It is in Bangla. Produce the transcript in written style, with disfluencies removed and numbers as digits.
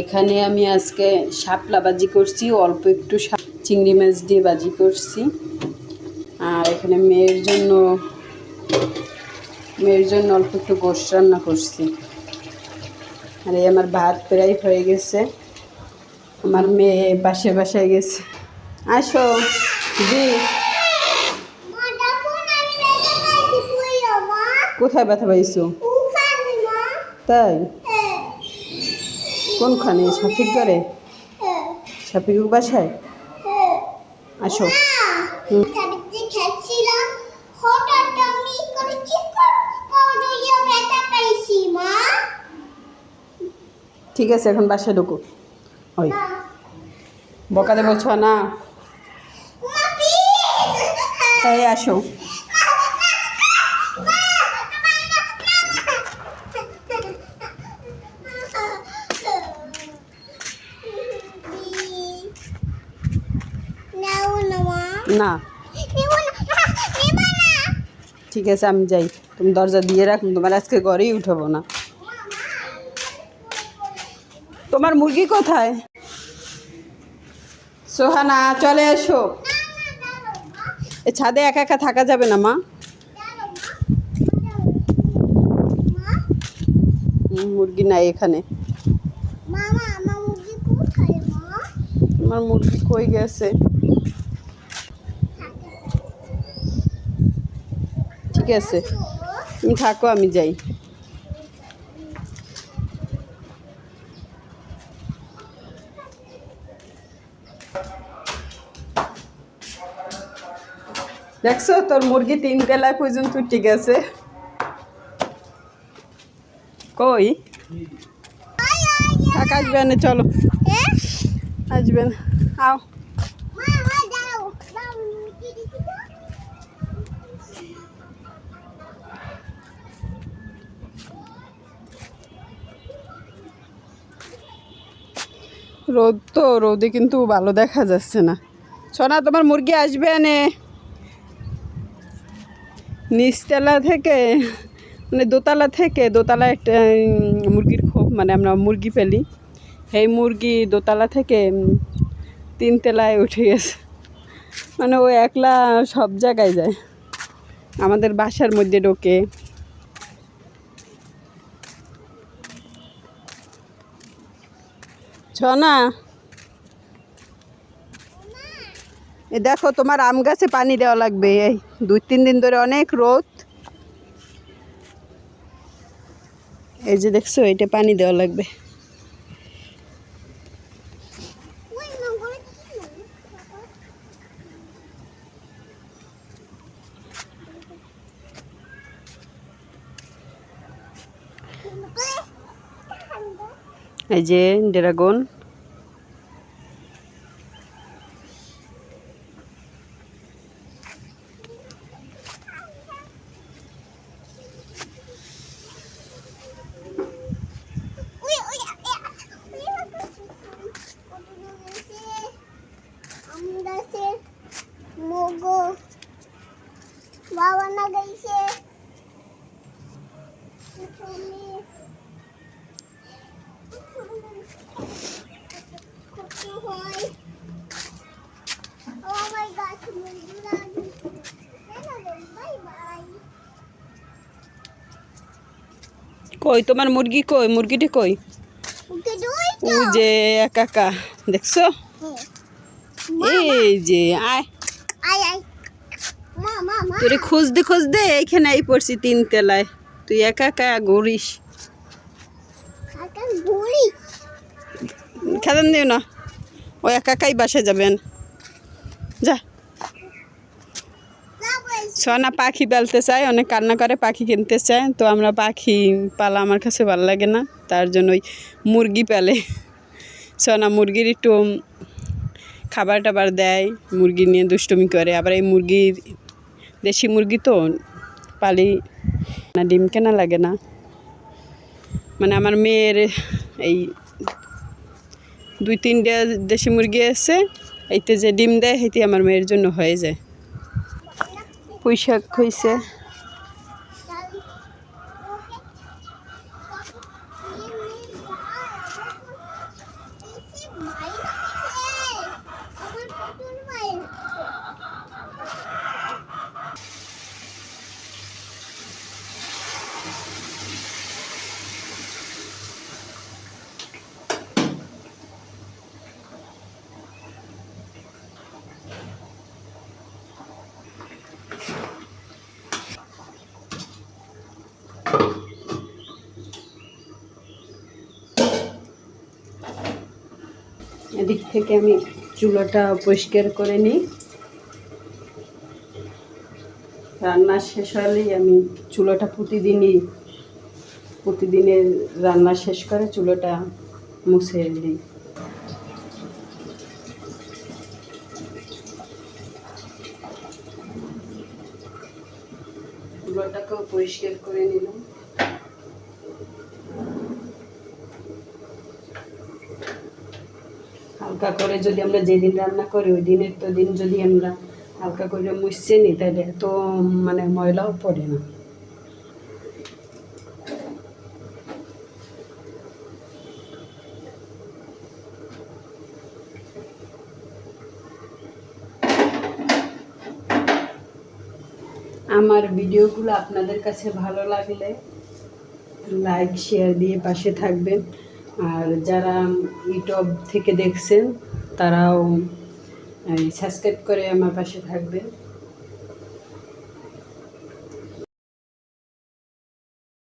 এখানে আমি আজকে শাপলা ভাজি করছি, অল্প একটু চিংড়ি মাছ দিয়ে ভাজি করছি। আর এখানে মেয়ের জন্য অল্প একটু গোশ রান্না করছি। আর এই আমার ভাত প্রায় হয়ে গেছে। আমার মেয়ে বাসায় গেছে। আসো দি, কোথায় ব্যথা পাইছো? তাই? কোনখানে? সাফিক ঘরে? সাফিক বাসায়? আসো। ঠিক আছে, এখন বাসায় ঢুকো। ওই বকা দেবো না। এই আসো। না ঠিক আছে, আমি যাই। তুমি দরজা দিয়ে রাখুন, তোমার আজকে ঘরেই উঠাবো না। তোমার মুরগি কোথায়? সোহানা চলে এসো। এ ছাদে একা একা থাকা যাবে না মা। মুরগি নাই এখানে। আমার মুরগি কই গেছে? ঠিক আছে, তুমি থাকো, আমি যাই। দেখছো তোর মুরগি 3 তলায় পর্যন্ত ঠিক আছে। কই থাক, আসবে না, চলো আসবে না, আও। রোদ তো, রোদে কিন্তু ভালো দেখা যাচ্ছে না। সোনা তোমার মুরগি আসবে নে নিচতলা থেকে, মানে দোতলা একটা মুরগির খোপ, মানে আমরা মুরগি পেলি, সেই মুরগি দোতলা থেকে 3 তলায় উঠে গেছে। মানে ও একলা সব জায়গায় যায়, আমাদের বাসার মধ্যে ঢোকে। ছনা এ দেখো, তোমার আম গাছে পানি দেওয়া লাগবে। এই 2-3 দিন ধরে অনেক রোদ। এই যে দেখছো, এটা পানি দেওয়া লাগবে। এই যে ড্রাগন, কই তোমার মুরগি? কই মুরগিটি? কই? ওই যে একা দেখছো? এই যে আয়, তোরে খুঁজতে এইখানে এই পড়ছি 3 তলায়। তুই একা ঘুরিস। খেলেন দিও না, ও একাই বাসে যাবেন। যা। সোনা পাখি পালতে চায়, অনেক কান্না করে, পাখি কিনতে চায়। তো আমরা পাখি পালা আমার কাছে ভালো লাগে না, তার জন্য ওই মুরগি পালে। সোনা মুরগির একটু খাবার টাবার দেয়, মুরগি নিয়ে দুষ্টুমি করে। আবার এই মুরগির দেশি মুরগি তো পালি না, ডিম কেনা লাগে না। মানে আমার মেয়ের এই 2-3টা দেশি মুরগি আছে, এইতে যে ডিম দেয় সেইটি আমার মেয়ের জন্য হয়ে যায়। পুঁই শাক হয়েছে, এদিক থেকে আমি চুলাটা পরিষ্কার করে নিই। রান্না শেষ হলেই আমি চুলাটা প্রতিদিনের রান্না শেষ করে চুলাটা মুছে দিই। চুলাটাকেও পরিষ্কার করে নিলাম। হালকা করে যদি আমরা যেদিন রান্না করি ওই দিনের তো দিন যদি আমরা হালকা করে মুছে নিই তাহলে এত মানে ময়লাও পড়ে না। আমার ভিডিওগুলো আপনাদের কাছে ভালো লাগলে লাইক শেয়ার দিয়ে পাশে থাকবেন। আর যারা ইউটিউব থেকে দেখছেন তারাও সাবস্ক্রাইব করে আমার পাশে থাকবেন।